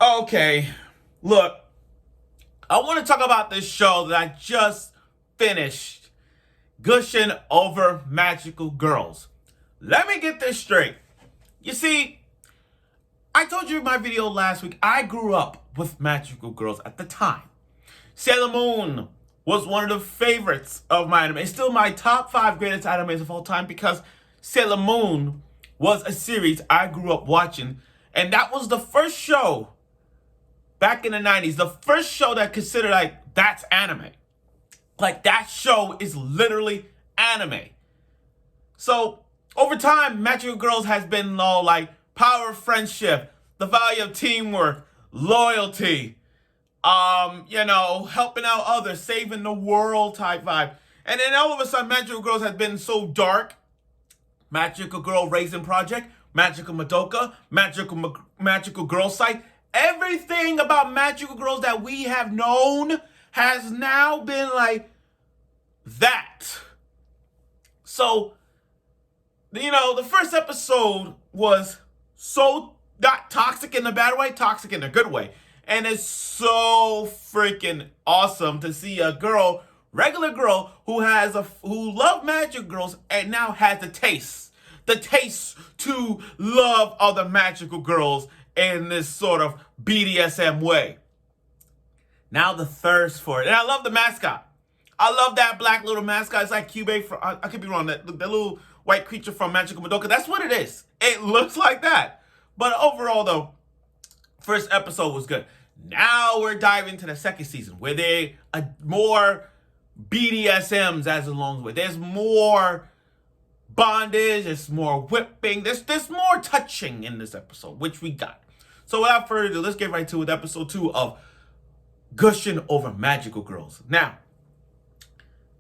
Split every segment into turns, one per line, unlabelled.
Okay, look, I want to talk about this show that I just finished, Gushing over Magical Girls. Let me get this straight. You see, I told you in my video last week, I grew up with Magical Girls at the time. Sailor Moon was one of the favorites of my anime. It's still my top 5 greatest animes of all time because Sailor Moon was a series I grew up watching. And that was the first show back in the 90s, the first show that considered like that's anime. Like that show is literally anime. So over time, Magical Girls has been all like power of friendship, the value of teamwork, loyalty, helping out others, saving the world type vibe. And then all of a sudden, Magical Girls has been so dark. Magical Girl Raising Project, Magical Madoka, Magical Girl Site. Everything about Magical Girls that we have known has now been like that. So, the first episode was so not toxic in a bad way, toxic in a good way. And it's so freaking awesome to see a girl, regular girl, who loved Magic Girls and now has the taste to love other magical girls in this sort of BDSM way. Now the thirst for it. And I love the mascot. I love that black little mascot. It's like Cube from, I could be wrong, the little white creature from Magical Madoka. That's what it is. It looks like that. But overall, though, first episode was good. Now we're diving into the second season where they are more BDSMs as along the way. There's more bondage, there's more whipping, there's more touching in this episode, which we got. So without further ado, let's get right to it, episode 2 of Gushing over Magical Girls. Now,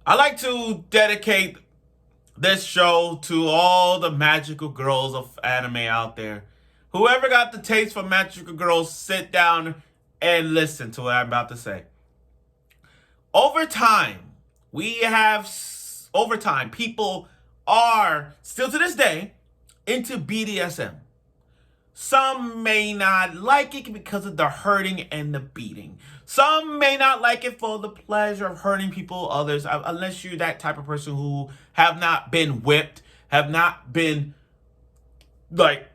I like to dedicate this show to all the magical girls of anime out there. Whoever got the taste for magical girls, sit down and listen to what I'm about to say. Over time, people are, still to this day, into BDSM. Some may not like it because of the hurting and the beating. Some may not like it for the pleasure of hurting people, others, unless you're that type of person who have not been whipped, have not been, like,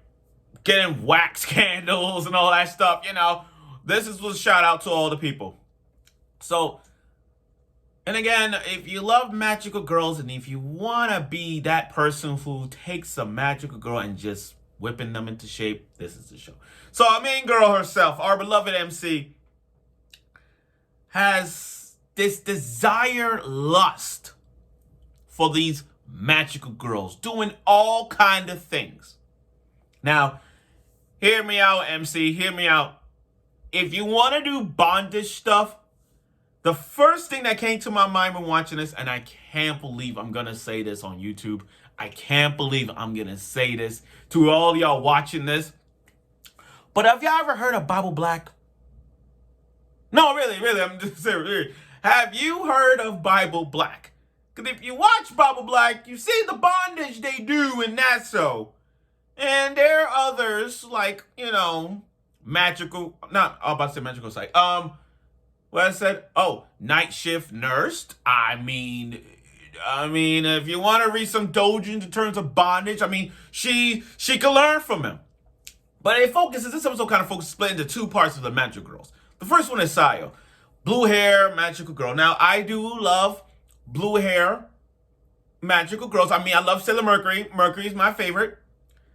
getting wax candles and all that stuff, This is a shout out to all the people. So, and again, if you love magical girls and if you want to be that person who takes a magical girl and just whipping them into shape, this is the show. So our main girl herself, our beloved MC, has this lust for these magical girls, doing all kind of things. Now, hear me out, MC, hear me out. If you want to do bondage stuff, the first thing that came to my mind when watching this, and I can't believe I'm going to say this on YouTube. I can't believe I'm going to say this to all y'all watching this. But have y'all ever heard of Bible Black? No, really, I'm just serious. Have you heard of Bible Black? Because if you watch Bible Black, you see the bondage they do in that show. And there are others like, magical, not, I'm about to say magical site. What I said, night shift nursed. I mean, if you want to read some doujins in terms of bondage, she can learn from him. But this episode kind of focuses, split into 2 parts of the magical girls. The first one is Sayo, blue hair magical girl. Now, I do love blue hair magical girls. I love Sailor Mercury. Mercury's my favorite.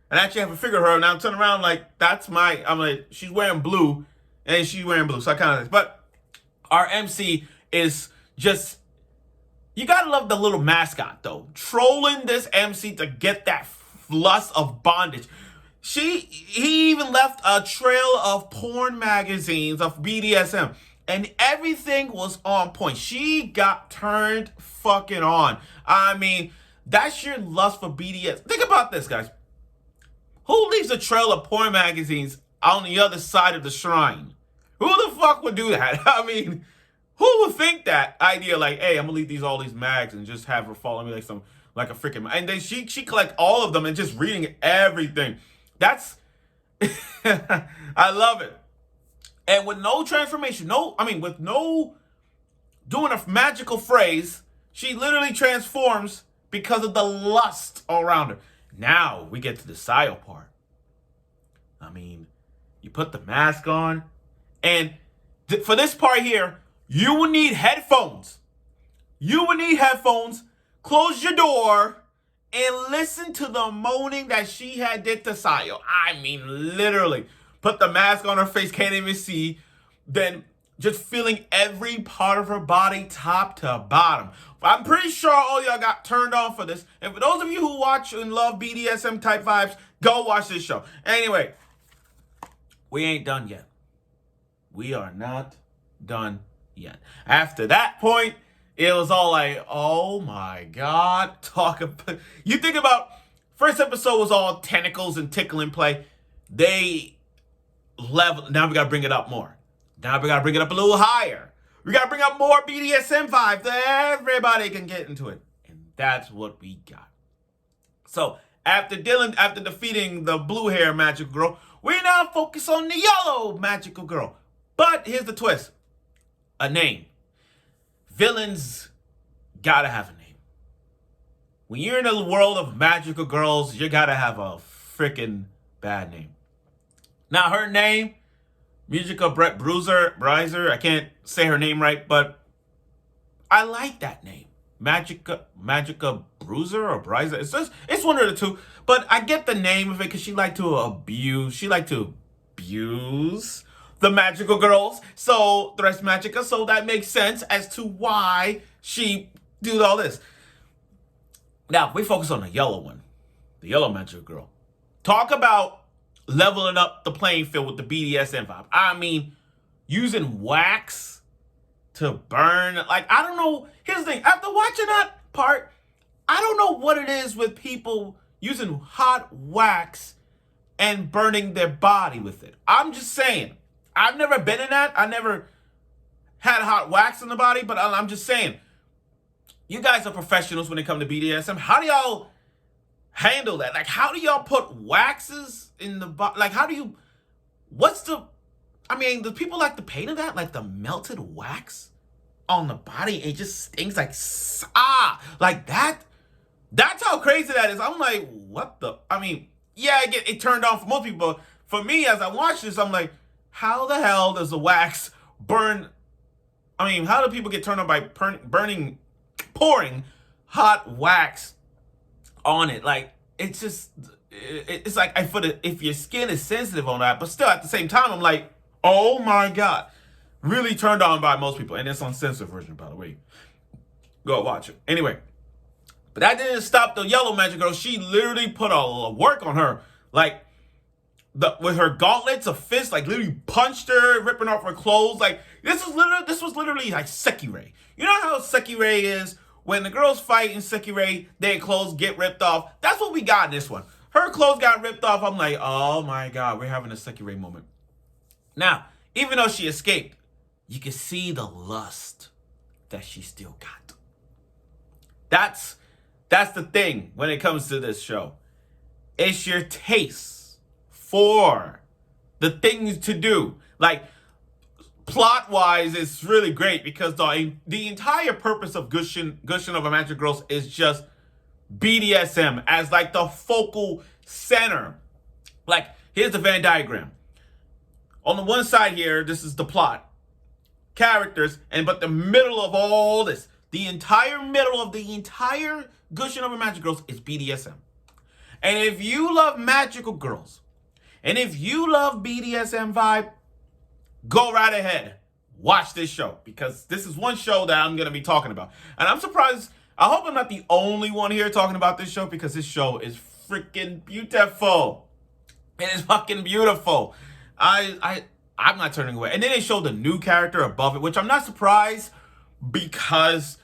And actually, I have a figure of her. Now, turn around like, I'm like, she's wearing blue, and she's wearing blue. So I kind of, but our MC is just, you gotta love the little mascot, though. Trolling this MC to get that lust of bondage. He even left a trail of porn magazines of BDSM. And everything was on point. She got turned fucking on. That's your lust for BDS. Think about this, guys. Who leaves a trail of porn magazines on the other side of the shrine? Who the fuck would do that? Who would think that idea? Like, hey, I'm gonna leave all these mags and just have her follow me like a freaking. And then she collect all of them and just reading everything. That's, I love it. And with no transformation, with no doing a magical phrase, she literally transforms because of the lust all around her. Now we get to the Sayo part. You put the mask on, and for this part here, you will need headphones. Close your door, and listen to the moaning that she had did to Sayo. Literally. Put the mask on her face, can't even see. Then just feeling every part of her body top to bottom. I'm pretty sure all y'all got turned on for this. And for those of you who watch and love BDSM type vibes, go watch this show. Anyway, we ain't done yet. We are not done yet. After that point, it was all like, oh my God. You think about, first episode was all tentacles and tickling play. They level, now we gotta bring it up more. Now we gotta bring it up a little higher. We gotta bring up more BDSM vibes so everybody can get into it. And that's what we got. So after defeating the blue hair magical girl, we now focus on the yellow magical girl. But here's the twist. A name. Villains gotta have a name. When you're in the world of magical girls, you gotta have a freaking bad name. Now her name, Musica Brett Brizer, I can't say her name right, but I like that name. Magica Bruiser or Brizer. It's one of the two. But I get the name of it because she liked to abuse the magical girls. So Thresh Magica. So that makes sense as to why she did all this. Now, we focus on the yellow one. The yellow magical girl. Talk about leveling up the playing field with the BDSM vibe. Using wax to burn. I don't know. Here's the thing. After watching that part, I don't know what it is with people using hot wax and burning their body with it. I'm just saying. I've never been in that. I never had hot wax in the body, but I'm just saying. You guys are professionals when it comes to BDSM. How do y'all handle that? How do y'all put waxes in the body? Do people like the pain of that? Like the melted wax on the body? It just stings like that. That's how crazy that is. I'm like, what the? Yeah, it turned on for most people. But for me, as I watch this, I'm like, how the hell does the wax burn? How do people get turned on by pouring hot wax on it? It's like if your skin is sensitive on that, but still at the same time, I'm like, oh my God. Really turned on by most people. And it's uncensored version, by the way. Go watch it. Anyway. But that didn't stop the yellow magic girl. She literally put a work on her. With her gauntlets of fists, literally punched her, ripping off her clothes. This was literally like Sekirei. You know how Sekirei is? When the girls fight in Sekirei, their clothes get ripped off. That's what we got in this one. Her clothes got ripped off. I'm like, oh my God, we're having a Sekirei moment. Now, even though she escaped, you can see the lust that she still got. That's the thing when it comes to this show. It's your taste for the things to do. Plot-wise, it's really great because the entire purpose of Gushing of a Magic Girls is just BDSM as the focal center. Here's the Venn diagram. On the one side here, this is the plot, characters, but the middle of all this, the entire middle of the entire Gushing of a Magic Girls is BDSM. And if you love magical girls, and if you love BDSM vibe, go right ahead. Watch this show because this is one show that I'm going to be talking about. And I'm surprised. I hope I'm not the only one here talking about this show because this show is freaking beautiful. It is fucking beautiful. I'm not turning away. And then they showed the new character above it, which I'm not surprised because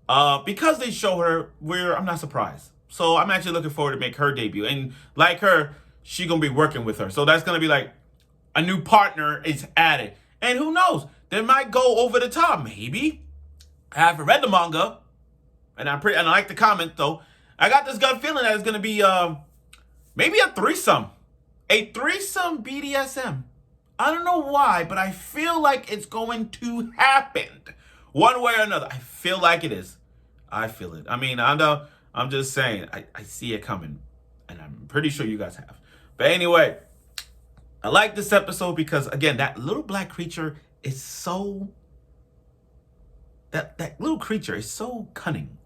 they show her I'm not surprised. So I'm actually looking forward to make her debut. And like her, she going to be working with her. So that's going to be a new partner is added. And who knows? They might go over the top. Maybe. I haven't read the manga. And I like the comment, though. I got this gut feeling that it's going to be maybe a threesome. A threesome BDSM. I don't know why, but I feel like it's going to happen. One way or another. I feel like it is. I feel it. I mean, I'm just saying, I see it coming. And I'm pretty sure you guys have. But anyway, I like this episode because, again, that little black creature is so... That little creature is so cunning.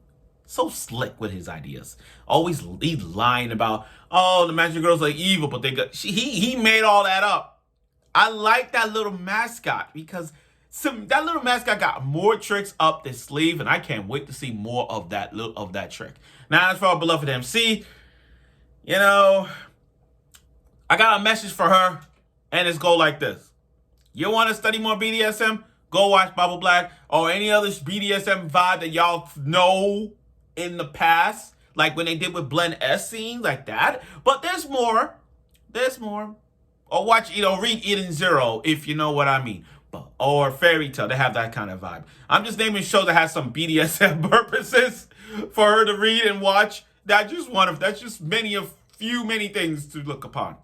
So slick with his ideas. Always he's lying about, oh, the magic girls are evil, but he made all that up. I like that little mascot because that little mascot got more tricks up his sleeve, and I can't wait to see more of that trick. Now, as for our beloved MC, you know, I got a message for her, and it's go like this. You want to study more BDSM? Go watch Bible Black or any other BDSM vibe that y'all know in the past, like when they did with Blend S scenes like that. But there's more. There's more. Or watch, read Eden Zero if you know what I mean. Or Fairy Tale, they have that kind of vibe. I'm just naming shows that have some BDSM purposes for her to read and watch. That's just many things to look upon.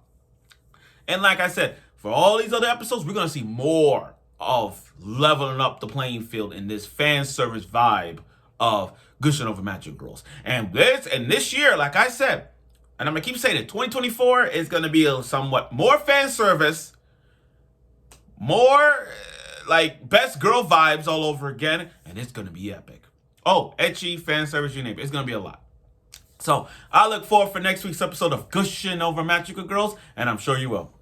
And like I said, for all these other episodes, we're gonna see more of leveling up the playing field in this fan service vibe of Gushing over Magic Girls. And this year, like I said, and I'm gonna keep saying it, 2024 is gonna be a somewhat more fan service, more like best girl vibes all over again, and it's gonna be epic. Oh, ecchi, fan service, you name it. It's gonna be a lot. So I look forward for next week's episode of Gushing over Magical Girls, and I'm sure you will.